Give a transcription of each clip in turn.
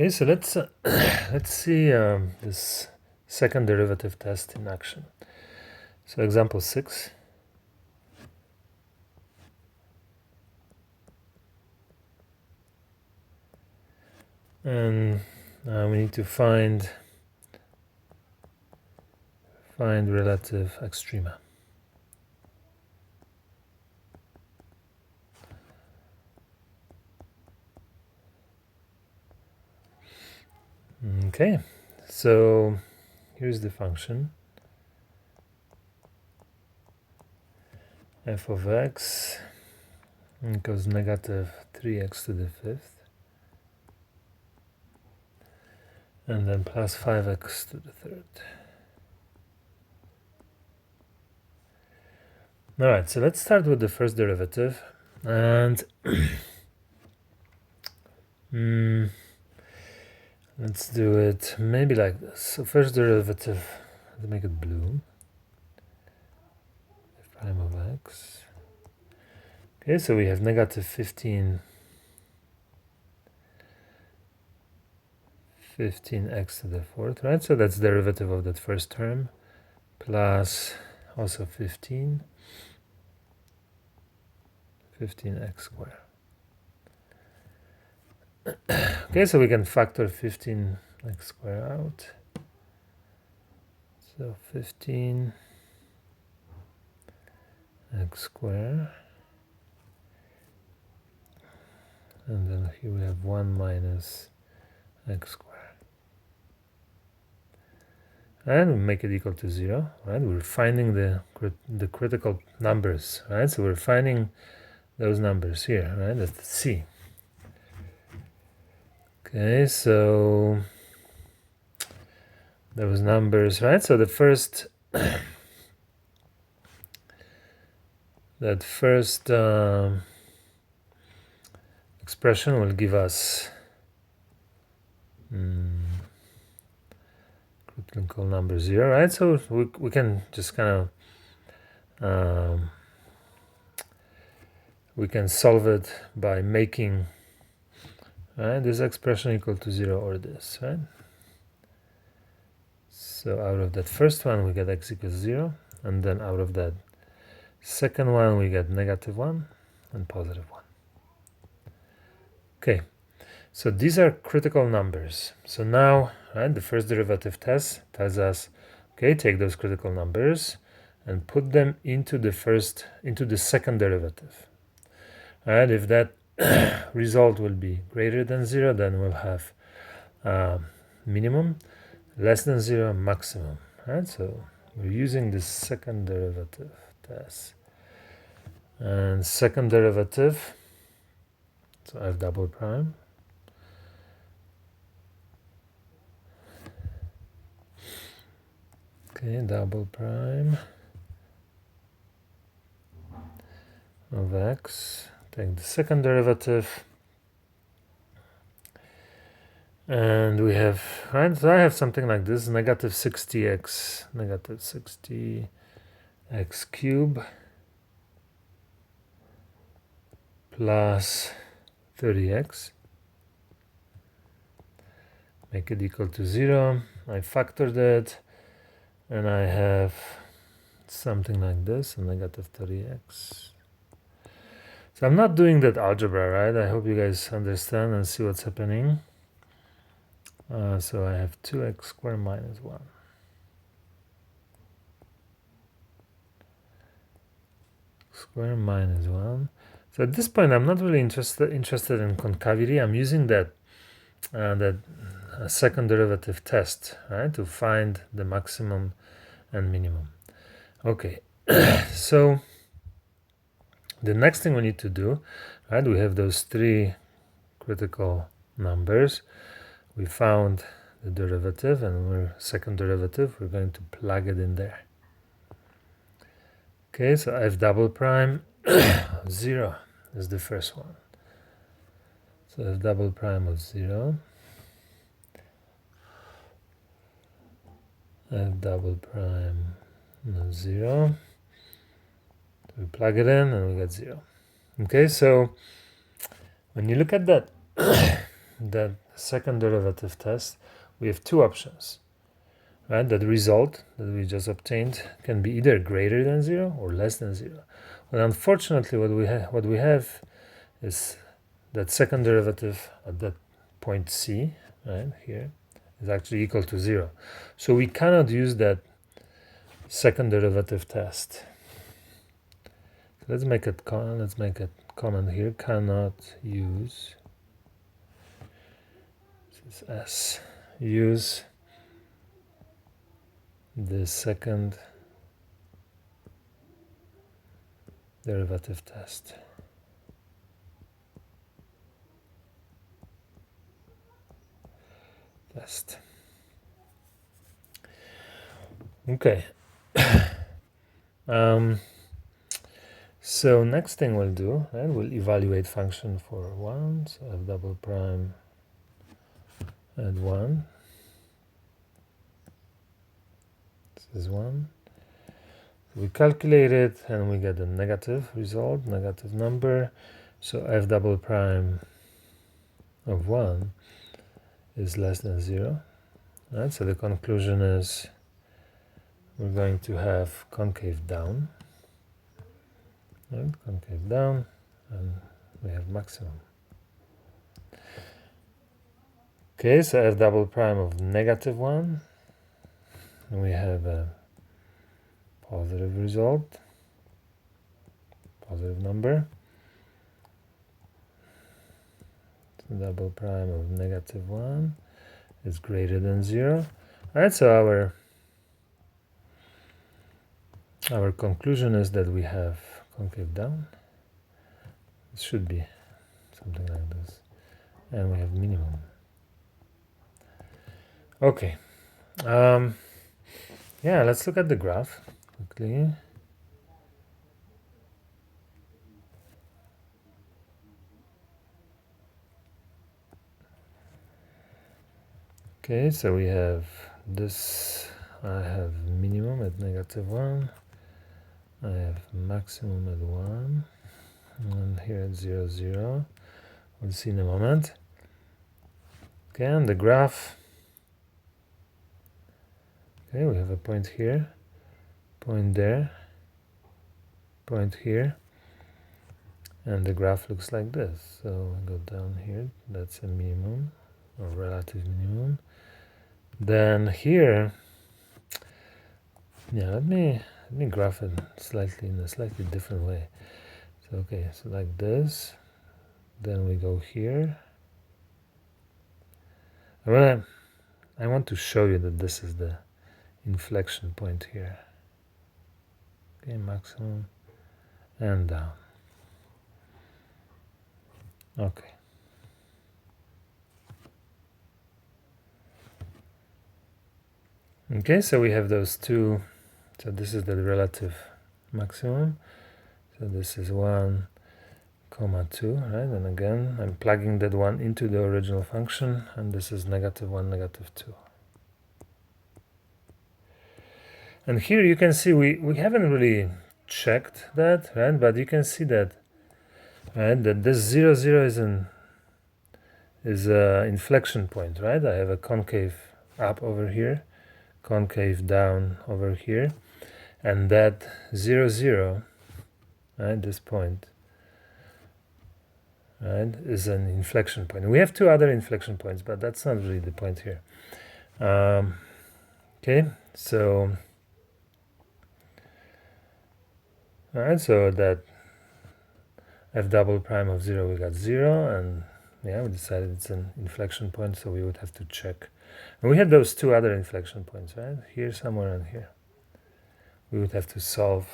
Okay, so let's let's see this second derivative test in action. So example 6. And we need to find relative extrema. Okay, so here's the function f of x equals negative 3x to the fifth, and then plus 5x to the third. All right, so let's start with the first derivative, and let's do it maybe like this. So first derivative, let's make it blue. F prime of x. Okay, so we have negative 15x to the fourth, right? So that's derivative of that first term, plus also 15x squared. Okay, so we can factor 15x squared out. So 15x squared. And then here we have 1 minus x squared. And we make it equal to 0, right? We're finding the critical numbers, right? So we're finding those numbers here, right? That's C. Okay, so those numbers, right? So the first, that first expression will give us critical number 0, right? So we can just kind of we can solve it by making this expression equal to 0 or this, right? So out of that first one we get x equals 0, and then out of that second one we get negative 1 and positive 1. Okay, so these are critical numbers. So now, right, the first derivative test tells us, okay, take those critical numbers and put them into the second derivative. Right, if that result will be greater than 0, then we'll have minimum, less than 0, maximum. Right, so we're using the second derivative test. And second derivative, so f double prime, okay, double prime of x, take the second derivative, and we have, right, so I have something like this, negative 60x cubed plus 30x, make it equal to 0. I factored it, and I have something like this, a negative 30x. So I'm not doing that algebra, right? I hope you guys understand and see what's happening. So I have 2x squared minus 1. Square minus 1. So at this point, I'm not really interested in concavity. I'm using that second derivative test, right, to find the maximum and minimum. Okay, so the next thing we need to do, right, we have those three critical numbers. We found the derivative, and we're second derivative, we're going to plug it in there. Okay, so f double prime 0 is the first one. So f double prime of 0, f double prime of 0, we plug it in and we get 0. Okay, so when you look at that that second derivative test, we have two options, right? That result that we just obtained can be either greater than 0 or less than 0. But unfortunately, what we have is that second derivative at that point C, right here, is actually equal to 0. So we cannot use that second derivative test. So let's make it comment here. Cannot use, this is S, use the second derivative test. Okay. So next thing we'll do, right, we'll evaluate function for 1, so f double prime at 1. This is 1. We calculate it and we get a negative result, negative number. So f double prime of 1 is less than 0. Right, so the conclusion is we're going to have concave down. Right, concave down, and we have maximum. Okay, so f double prime of negative 1, and we have a positive result, positive number. So double prime of negative 1 is greater than 0. Alright, so our conclusion is that we have concave down. It should be something like this. And we have minimum. Okay. Yeah, let's look at the graph quickly. Okay, so we have this. I have minimum at negative 1. I have maximum at 1. And here at 0, 0. We'll see in a moment. Okay, and the graph. Okay, we have a point here, point there, point here. And the graph looks like this. So I go down here. That's a minimum or relative minimum. Then here, yeah, let me graph it in a slightly different way. So okay, so like this. Then we go here. I want to show you that this is the inflection point here. Okay, maximum and down. Okay. Okay, so we have those two. So this is the relative maximum. So this is 1, 2, right? And again, I'm plugging that one into the original function, and this is negative 1, negative 2. And here you can see we haven't really checked that, right? But you can see that, right? That this 0, 0 is an inflection point, right? I have a concave up over here, concave down over here, and that 0, 0, right? This point, right, is an inflection point. We have two other inflection points, but that's not really the point here. Okay, so all right, so that f double prime of 0, we got 0, and yeah, we decided it's an inflection point, so we would have to check. And we had those two other inflection points, right? Here somewhere and here. We would have to solve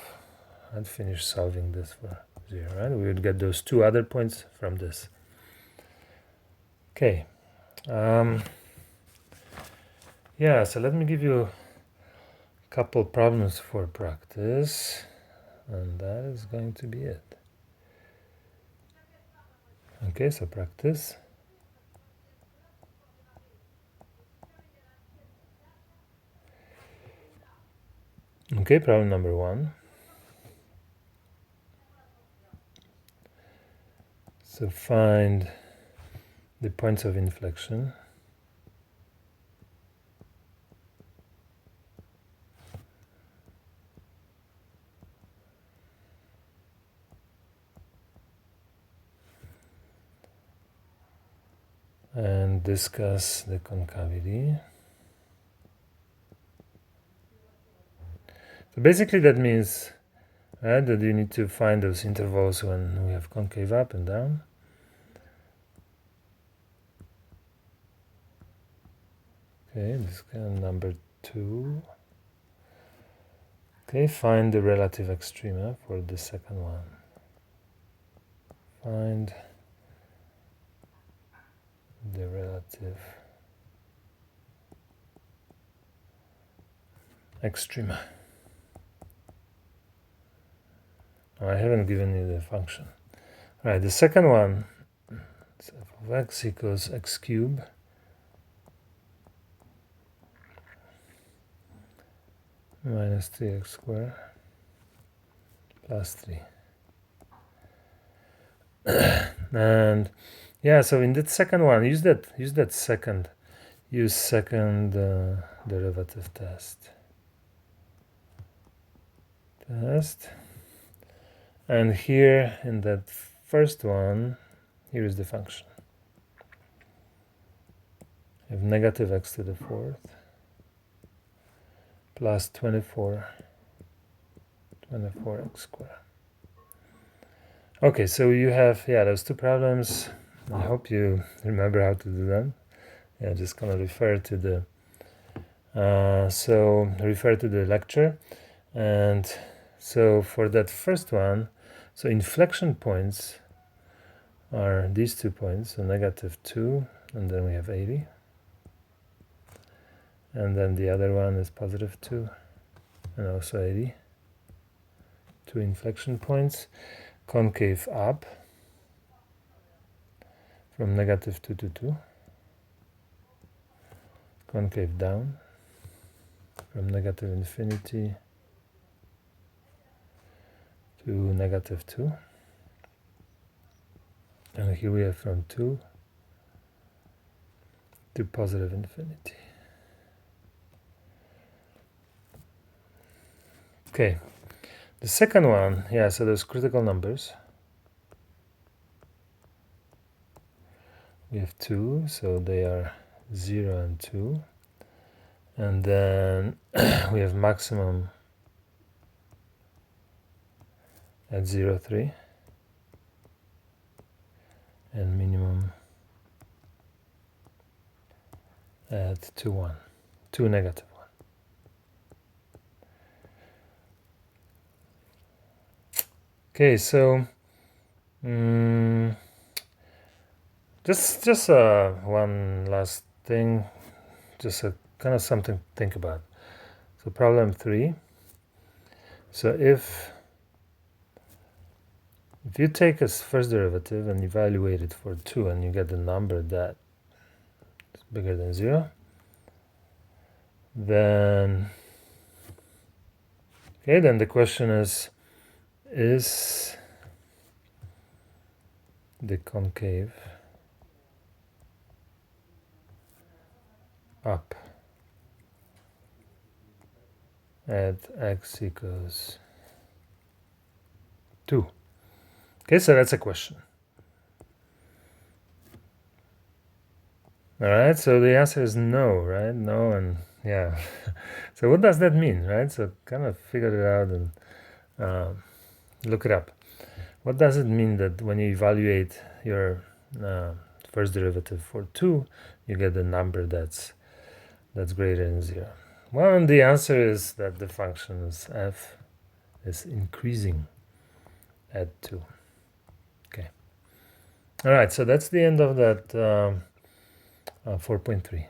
and finish solving this for 0, right? We would get those two other points from this. Okay. Yeah, so let me give you a couple problems for practice, and that is going to be it. Okay, so practice. Okay, problem number 1. So find the points of inflection. And discuss the concavity. So basically that means that you need to find those intervals when we have concave up and down. Okay, this is kind of number 2. Okay, find the relative extrema for the second one. Find the relative extrema. Oh, I haven't given you the function. All right, the second one, so f of x equals x cubed minus 3x squared plus 3. And yeah, so in that second one, use second derivative test. And here in that first one, here is the function. You have negative x to the 4th plus 24x squared. Okay, so you have those two problems. I hope you remember how to do them. Yeah, just gonna refer to the lecture. And so for that first one, so inflection points are these 2 points, so -2, and then we have 80. And then the other one is +2, and also 80. 2 inflection points. Concave up from -2 to 2. Concave down from -infinity to -2. And here we have from 2 to +infinity. Okay, the second one, so those critical numbers. We have 2, so they are 0 and 2. And then we have maximum at 0, 3. And minimum at 2, 1. 2, -1. Okay, so just one last thing, just a kind of something to think about. So problem 3. So if you take a first derivative and evaluate it for 2 and you get the number that is bigger than 0, then the question is the concave up at x equals 2? Okay, so that's a question. All right, so the answer is no, right? No, and yeah. So what does that mean, right? So kind of figure it out and look it up. What does it mean that when you evaluate your first derivative for 2, you get a number that's greater than 0? Well, and the answer is that the function is f is increasing at 2. Okay. All right, so that's the end of that 4.3.